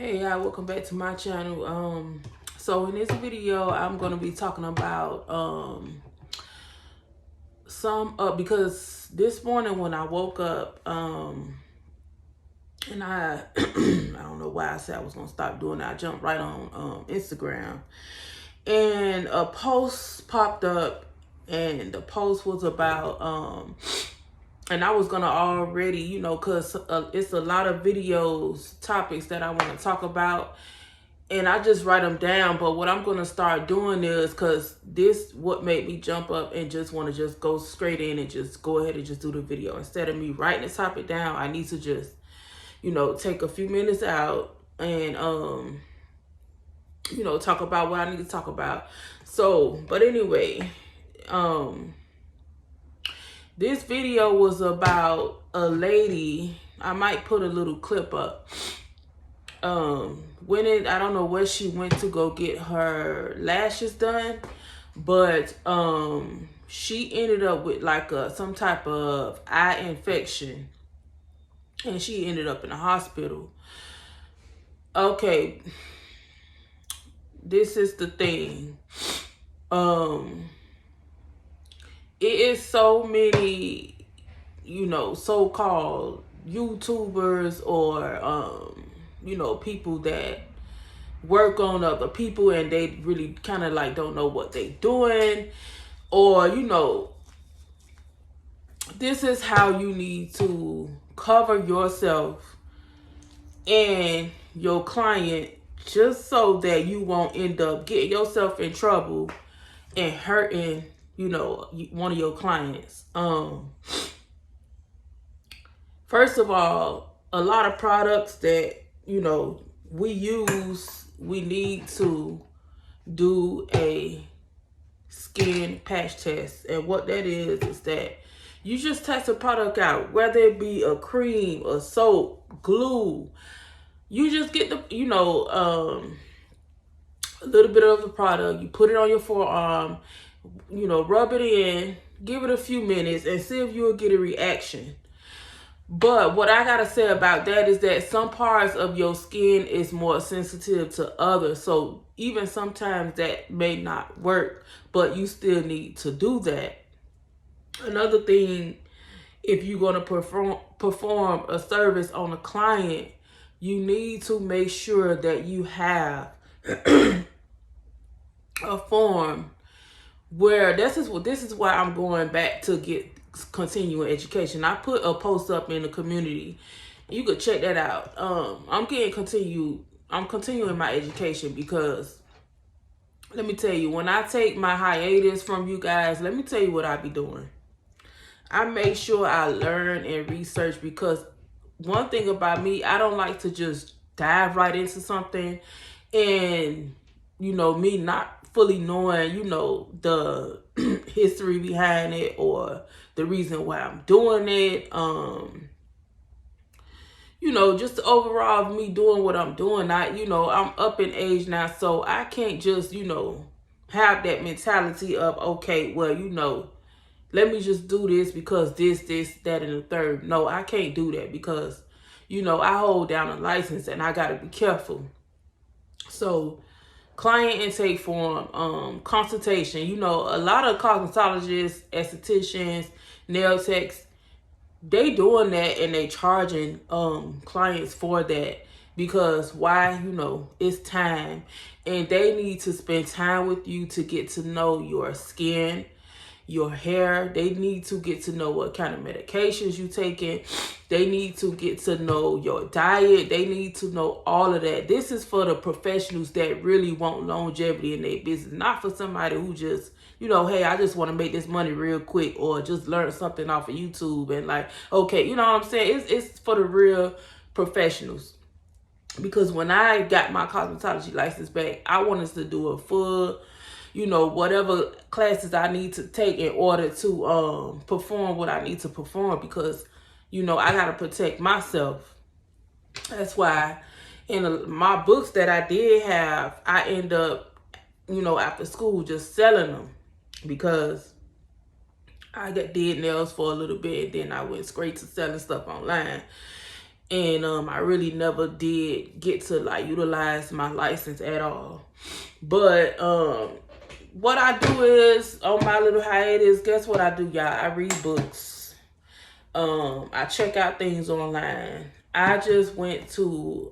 Hey y'all, welcome back to my channel. So in this video I'm gonna be talking about because this morning when I woke up, and I I don't know why I said I was gonna stop doing that. I jumped right on Instagram, and a post popped up, and the post was about and I was gonna already, cause it's a lot of topics that I want to talk about, and I just write them down. But what I'm gonna start doing is, cause this what made me jump up and just want to just go straight in and just go ahead and just do the video instead of me writing the topic down. I need to just, take a few minutes out and talk about what I need to talk about. So, but anyway, this video was about a lady. I might put a little clip up. I don't know where she went to go get her lashes done, but she ended up with like some type of eye infection, and she ended up in the hospital. Okay, this is the thing. It is so many, so-called YouTubers or people that work on other people, and they really kind of like don't know what they doing, or this is how you need to cover yourself and your client, just so that you won't end up getting yourself in trouble and hurting one of your clients. First of all, a lot of products that we use, we need to do a skin patch test. And what that is that you just test a product out, whether it be a cream, a soap, glue. You just get the a little bit of the product, you put it on your forearm, rub it in, give it a few minutes, and see if you'll get a reaction. But what I gotta say about that is that some parts of your skin is more sensitive to others. So even sometimes that may not work, but you still need to do that. Another thing, if you're gonna perform a service on a client, you need to make sure that you have a form where this is why I'm going back to get continuing education. I put a post up in the community. You could check that out. I'm continuing my education, because let me tell you, when I take my hiatus from you guys, let me tell you what I be doing. I make sure I learn and research, because one thing about me, I don't like to just dive right into something and me not fully knowing the history behind it or the reason why I'm doing it. Just overall me doing what I'm doing. I'm up in age now, so I can't just have that mentality of, okay, well, let me just do this because this, that, and the third. No, I can't do that, because I hold down a license and I gotta be careful. So client intake form, consultation. A lot of cosmetologists, estheticians, nail techs, they doing that, and they charging clients for that, because why? It's time, and they need to spend time with you to get to know your skin, your hair. They need to get to know what kind of medications you taking. They need to get to know your diet. They need to know all of that. This is for the professionals that really want longevity in their business, not for somebody who just, hey, I just want to make this money real quick, or just learn something off of YouTube and like, okay, you know what I'm saying? It's for the real professionals. Because when I got my cosmetology license back, I wanted to do a full, whatever classes I need to take in order to perform what I need to perform, because I gotta protect myself. That's why in my books that I did have, I end up, after school just selling them, because I did nails for a little bit, and then I went straight to selling stuff online. And I really never did get to like utilize my license at all. But what I do is, on my little hiatus, guess what I do, y'all? I read books. I check out things online. I just went to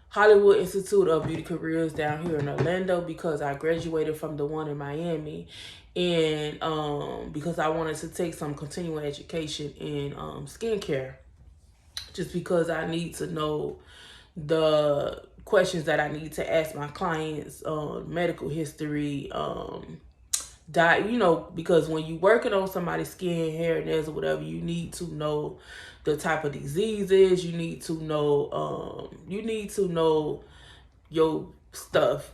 Hollywood Institute of Beauty Careers down here in Orlando because I graduated from the one in Miami, and because I wanted to take some continuing education in skincare, just because I need to know the questions that I need to ask my clients on medical history, diet, because when you working on somebody's skin, hair, nails, or whatever, you need to know the type of diseases. You need to know your stuff.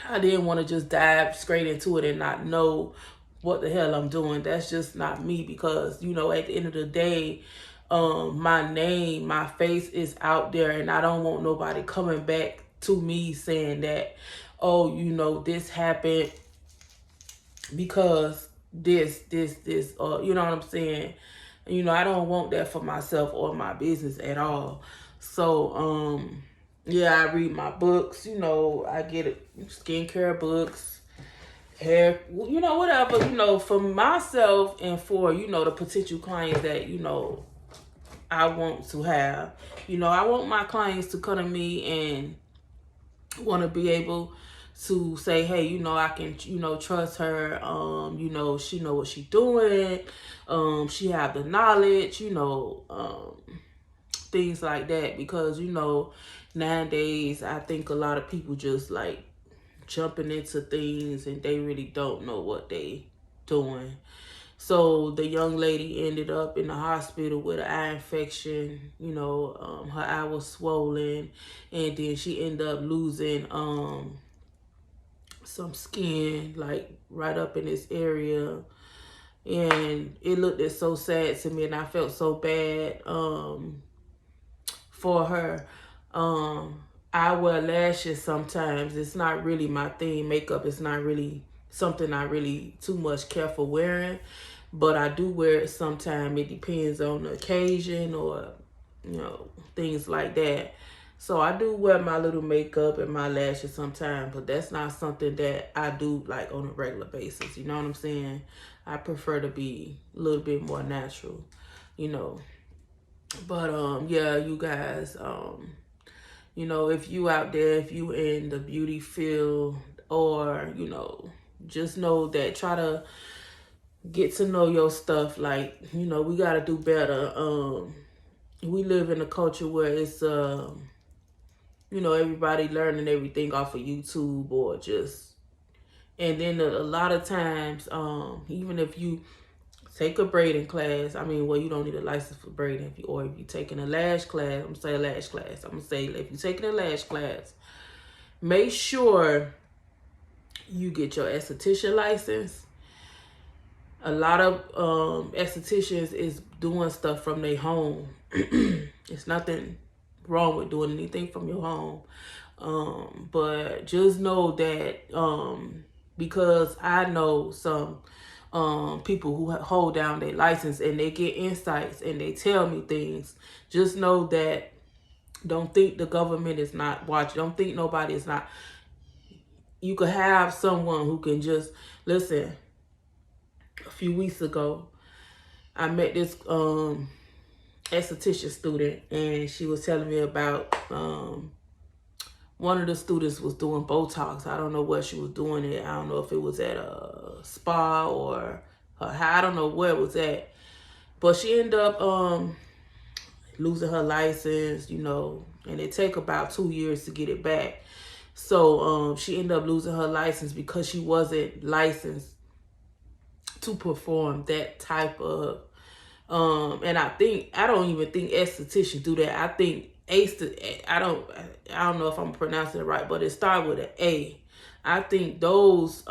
I didn't want to just dive straight into it and not know what the hell I'm doing. That's just not me, because at the end of the day, my name, my face is out there, and I don't want nobody coming back to me saying that, oh, this happened because this, you know what I'm saying? I don't want that for myself or my business at all. So, yeah, I read my books, I get skincare books, hair, whatever, for myself and for, the potential clients that, I want to have. I want my clients to come to me and want to be able to say, hey, I can, trust her. She know what she's doing. She have the knowledge, things like that. Because, nowadays, I think a lot of people just like jumping into things and they really don't know what they doing. So the young lady ended up in the hospital with an eye infection. Her eye was swollen, and then she ended up losing some skin, like right up in this area. And it looked so sad to me, and I felt so bad for her. I wear lashes sometimes. It's not really my thing. Makeup is not really something I really too much care for wearing, but I do wear it sometimes. It depends on the occasion or things like that. So I do wear my little makeup and my lashes sometimes, but that's not something that I do like on a regular basis. You know what I'm saying? I prefer to be a little bit more natural, But yeah, you guys, if you out there, if you in the beauty field, or just know that, try to get to know your stuff. Like, we got to do better. We live in a culture where it's everybody learning everything off of YouTube, or just, and then a lot of times, even if you take a braiding class, you don't need a license for braiding. If you're taking a lash class, I'm gonna say if you're taking a lash class, make sure you get your esthetician license. A lot of estheticians is doing stuff from their home. It's nothing wrong with doing anything from your home. But just know that because I know some people who hold down their license and they get insights and they tell me things, just know that don't think the government is not watching. Don't think nobody is not. You could have someone who can just listen. A few weeks ago, I met this esthetician student, and she was telling me about one of the students was doing Botox. I don't know what she was doing it. I don't know if it was at a spa or I don't know where it was at. But she ended up losing her license, and it take about 2 years to get it back. So she ended up losing her license because she wasn't licensed to perform that type of and I don't even think estheticians do that. I think I don't know if I'm pronouncing it right, but it started with an A. I think those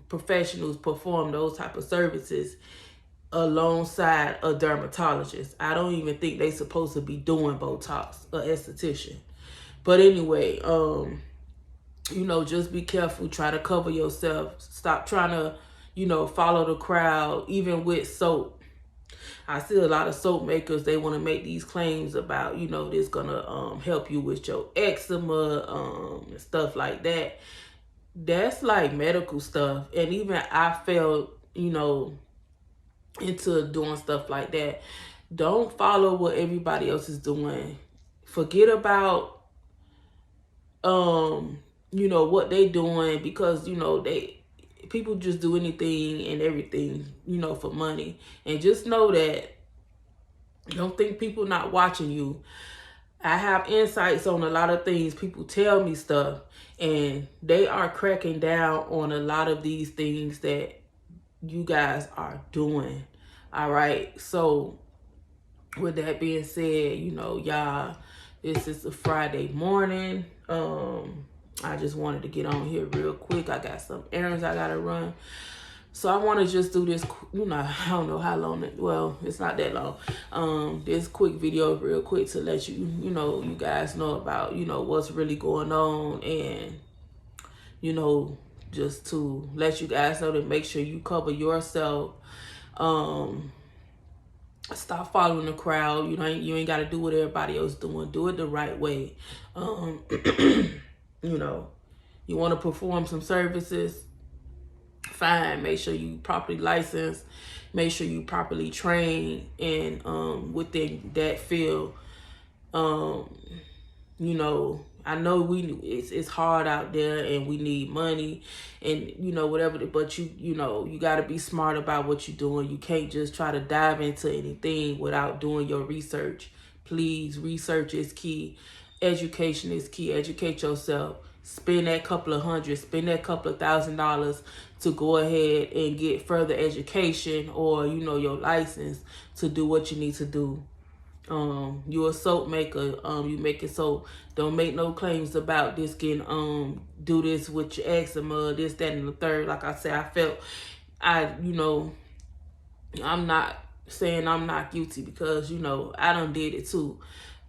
professionals perform those type of services alongside a dermatologist. I don't even think they supposed to be doing Botox, a esthetician. But anyway, just be careful. Try to cover yourself. Stop trying to, follow the crowd, even with soap. I see a lot of soap makers, they want to make these claims about, you know, this gonna help you with your eczema, and stuff like that. That's like medical stuff. And even I felt, you know, into doing stuff like that. Don't follow what everybody else is doing. Forget about you know, what they doing, because, you know, people just do anything and everything, you know, for money. And just know that, don't think people not watching you. I have insights on a lot of things. People tell me stuff, and they are cracking down on a lot of these things that you guys are doing. All right. So with that being said, you know, y'all, this is a Friday morning. I just wanted to get on here real quick. I got some errands I gotta run. So I want to just do this, you know, I don't know how long, well, it's not that long. This quick video real quick to let you, you know, you guys know about, you know, what's really going on, and, you know, just to let you guys know to make sure you cover yourself. Stop following the crowd. You ain't got to do what everybody else doing. Do it the right way. You know, you want to perform some services, fine. Make sure you properly licensed. Make sure you properly trained and within that field. You know, I know it's hard out there, and we need money, and, you know, whatever. But you know, you got to be smart about what you're doing. You can't just try to dive into anything without doing your research. Please, research is key. Education is key. Educate yourself. Spend that couple of hundred, spend that couple of $1,000s to go ahead and get further education, or, you know, your license to do what you need to do. You're a soap maker, you making soap. Don't make no claims about this getting, do this with your eczema, this, that, and the third. Like I said, you know, I'm not saying I'm not guilty, because, you know, I done did it too.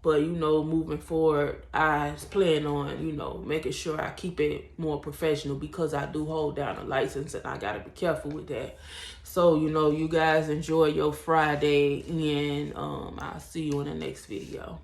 But, you know, moving forward, I plan on, you know, making sure I keep it more professional, because I do hold down a license, and I got to be careful with that. So, you know, you guys enjoy your Friday, and I'll see you in the next video.